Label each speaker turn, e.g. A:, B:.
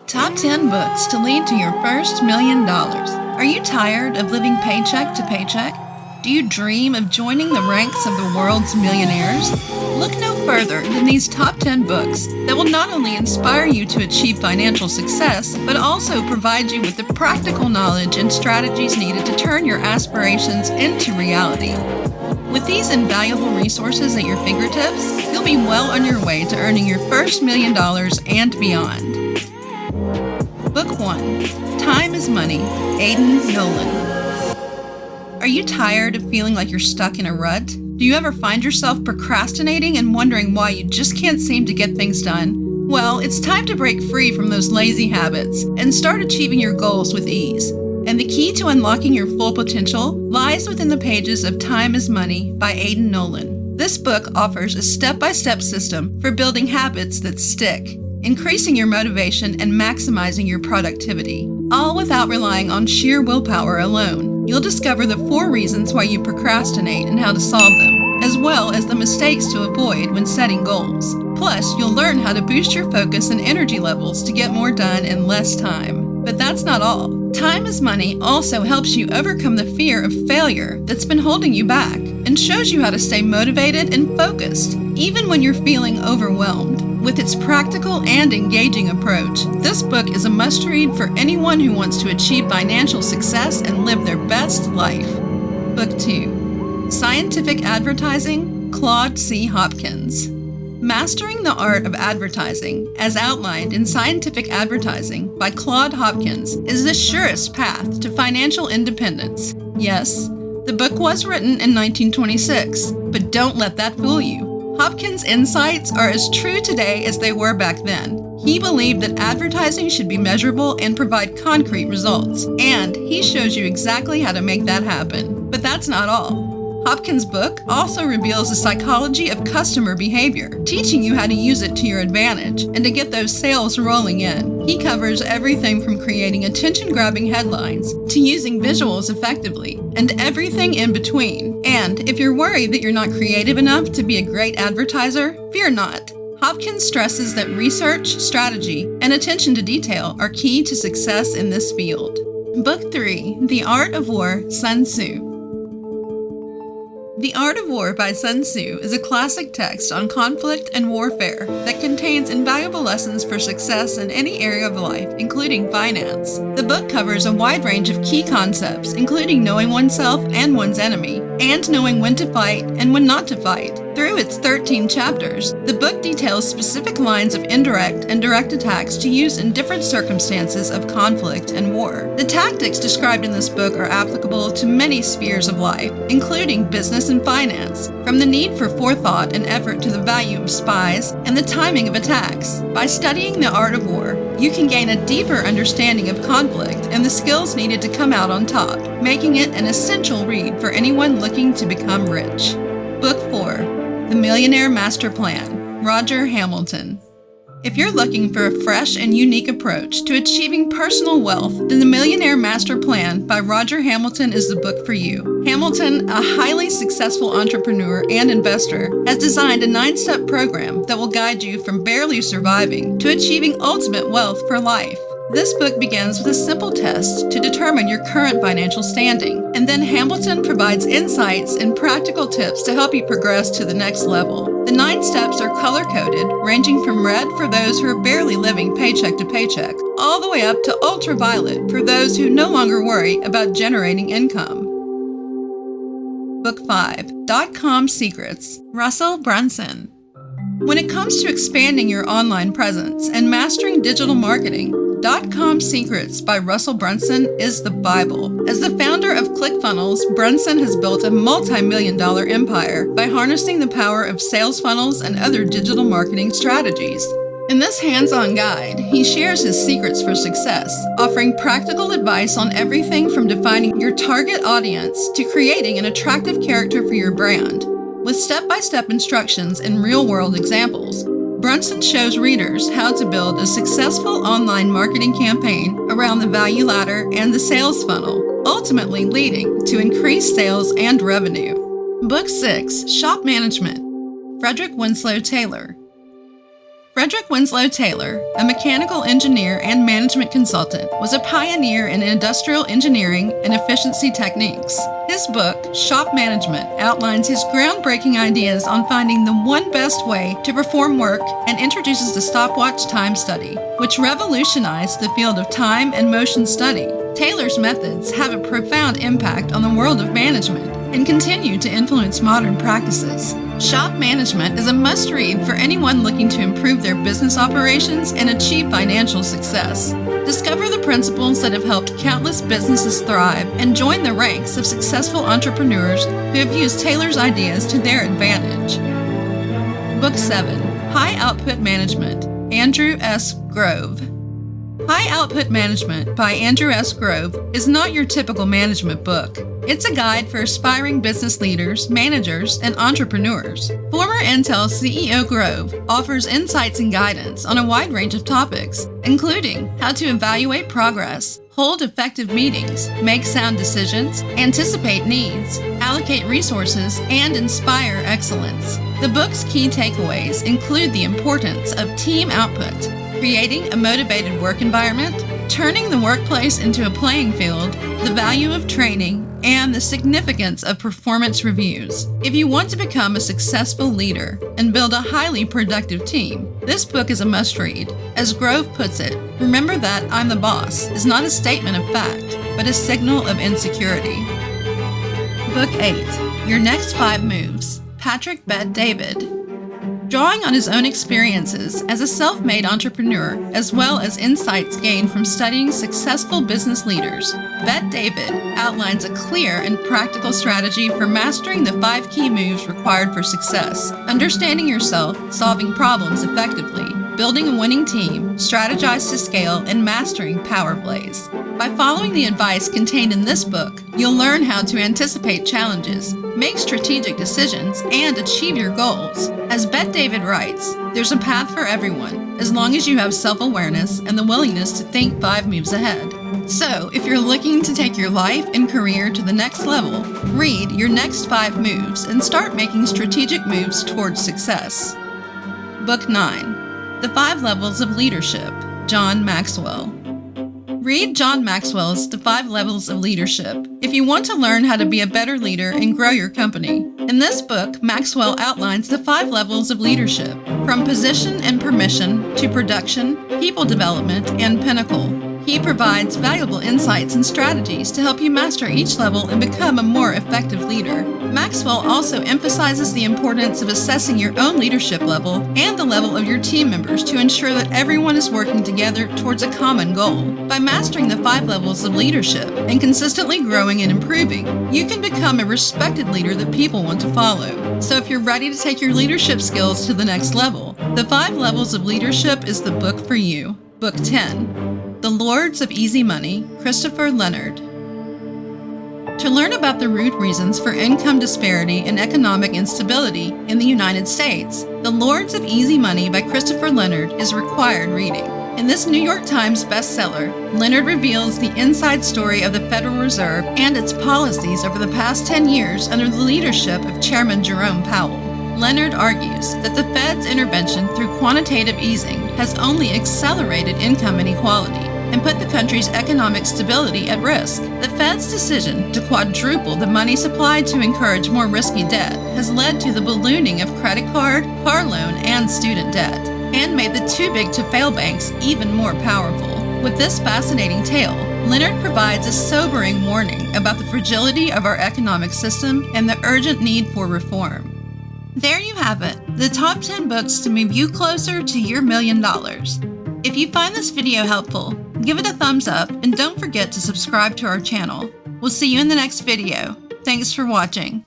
A: Top 10 books to lead to your first $1 million. Are you tired of living paycheck to paycheck? Do you dream of joining the ranks of the world's millionaires? Look no further than these top 10 books that will not only inspire you to achieve financial success, but also provide you with the practical knowledge and strategies needed to turn your aspirations into reality. With these invaluable resources at your fingertips, you'll be well on your way to earning your first $1 million and beyond. Book 1. Time is Money, Aidan Nolan. Are you tired of feeling like you're stuck in a rut? Do you ever find yourself procrastinating and wondering why you just can't seem to get things done? Well, it's time to break free from those lazy habits and start achieving your goals with ease. And the key to unlocking your full potential lies within the pages of Time is Money by Aidan Nolan. This book offers a step-by-step system for building habits that stick, increasing your motivation and maximizing your productivity, all without relying on sheer willpower alone. You'll discover the 4 reasons why you procrastinate and how to solve them, as well as the mistakes to avoid when setting goals. Plus, you'll learn how to boost your focus and energy levels to get more done in less time. But that's not all. Time is Money also helps you overcome the fear of failure that's been holding you back and shows you how to stay motivated and focused, even when you're feeling overwhelmed. With its practical and engaging approach, this book is a must-read for anyone who wants to achieve financial success and live their best life. Book 2. Scientific Advertising, Claude C. Hopkins. Mastering the Art of Advertising, as outlined in Scientific Advertising by Claude Hopkins, is the surest path to financial independence. Yes, the book was written in 1926, but don't let that fool you. Hopkins' insights are as true today as they were back then. He believed that advertising should be measurable and provide concrete results, and he shows you exactly how to make that happen. But that's not all. Hopkins' book also reveals the psychology of customer behavior, teaching you how to use it to your advantage and to get those sales rolling in. He covers everything from creating attention-grabbing headlines to using visuals effectively, and everything in between. And if you're worried that you're not creative enough to be a great advertiser, fear not. Hopkins stresses that research, strategy, and attention to detail are key to success in this field. Book 3. The Art of War, Sun Tzu. The Art of War by Sun Tzu is a classic text on conflict and warfare that contains invaluable lessons for success in any area of life, including finance. The book covers a wide range of key concepts, including knowing oneself and one's enemy, and knowing when to fight and when not to fight. Through its 13 chapters, the book details specific lines of indirect and direct attacks to use in different circumstances of conflict and war. The tactics described in this book are applicable to many spheres of life, including business and finance, from the need for forethought and effort to the value of spies and the timing of attacks. By studying the art of war, you can gain a deeper understanding of conflict and the skills needed to come out on top, making it an essential read for anyone looking to become rich. Book 4. The Millionaire Master Plan, Roger Hamilton. If you're looking for a fresh and unique approach to achieving personal wealth, then The Millionaire Master Plan by Roger Hamilton is the book for you. Hamilton, a highly successful entrepreneur and investor, has designed a 9-step program that will guide you from barely surviving to achieving ultimate wealth for life. This book begins with a simple test to determine your current financial standing, and then Hamilton provides insights and practical tips to help you progress to the next level. The 9 steps are color-coded, ranging from red for those who are barely living paycheck to paycheck, all the way up to ultraviolet for those who no longer worry about generating income. Book 5. .com Secrets, Russell Brunson. When it comes to expanding your online presence and mastering digital marketing, .com Secrets by Russell Brunson is the Bible. As the founder of ClickFunnels, Brunson has built a multi-million-dollar empire by harnessing the power of sales funnels and other digital marketing strategies. In this hands-on guide, he shares his secrets for success, offering practical advice on everything from defining your target audience to creating an attractive character for your brand. With step-by-step instructions and real-world examples, Brunson shows readers how to build a successful online marketing campaign around the value ladder and the sales funnel, ultimately leading to increased sales and revenue. Book 6. Shop Management, Frederick Winslow Taylor. Frederick Winslow Taylor, a mechanical engineer and management consultant, was a pioneer in industrial engineering and efficiency techniques. His book, Shop Management, outlines his groundbreaking ideas on finding the one best way to perform work and introduces the stopwatch time study, which revolutionized the field of time and motion study. Taylor's methods have a profound impact on the world of management and continue to influence modern practices. Shop Management is a must-read for anyone looking to improve their business operations and achieve financial success. Discover the principles that have helped countless businesses thrive and join the ranks of successful entrepreneurs who have used Taylor's ideas to their advantage. Book 7, High Output Management, Andrew S. Grove. High Output Management by Andrew S. Grove is not your typical management book. It's a guide for aspiring business leaders, managers, and entrepreneurs. Former Intel CEO Grove offers insights and guidance on a wide range of topics, including how to evaluate progress, hold effective meetings, make sound decisions, anticipate needs, allocate resources, and inspire excellence. The book's key takeaways include the importance of team output, creating a motivated work environment, turning the workplace into a playing field, the value of training, and the significance of performance reviews. If you want to become a successful leader and build a highly productive team, this book is a must-read. As Grove puts it, remember that "I'm the boss" is not a statement of fact, but a signal of insecurity. Book 8, Your Next 5 Moves, Patrick Bet-David. Drawing on his own experiences as a self-made entrepreneur, as well as insights gained from studying successful business leaders, Bet-David outlines a clear and practical strategy for mastering the 5 key moves required for success: understanding yourself, solving problems effectively, building a winning team, strategize to scale, and mastering power plays. By following the advice contained in this book, you'll learn how to anticipate challenges, make strategic decisions, and achieve your goals. As Bet-David writes, there's a path for everyone, as long as you have self-awareness and the willingness to think 5 moves ahead. So, if you're looking to take your life and career to the next level, read Your Next 5 Moves and start making strategic moves towards success. Book 9, The 5 Levels of Leadership, John Maxwell. Read John Maxwell's The 5 Levels of Leadership if you want to learn how to be a better leader and grow your company. In this book, Maxwell outlines the 5 levels of leadership, from position and permission to production, people development, and pinnacle. He provides valuable insights and strategies to help you master each level and become a more effective leader. Maxwell also emphasizes the importance of assessing your own leadership level and the level of your team members to ensure that everyone is working together towards a common goal. By mastering the 5 levels of leadership and consistently growing and improving, you can become a respected leader that people want to follow. So if you're ready to take your leadership skills to the next level, The 5 Levels of Leadership is the book for you. Book 10. The Lords of Easy Money, Christopher Leonard. To learn about the root reasons for income disparity and economic instability in the United States, The Lords of Easy Money by Christopher Leonard is required reading. In this New York Times bestseller, Leonard reveals the inside story of the Federal Reserve and its policies over the past 10 years under the leadership of Chairman Jerome Powell. Leonard argues that the Fed's intervention through quantitative easing has only accelerated income inequality and put the country's economic stability at risk. The Fed's decision to quadruple the money supply to encourage more risky debt has led to the ballooning of credit card, car loan, and student debt, and made the too-big-to-fail banks even more powerful. With this fascinating tale, Leonard provides a sobering warning about the fragility of our economic system and the urgent need for reform. There you have it, the top 10 books to move you closer to your $1 million. If you find this video helpful, give it a thumbs up and don't forget to subscribe to our channel. We'll see you in the next video. Thanks for watching.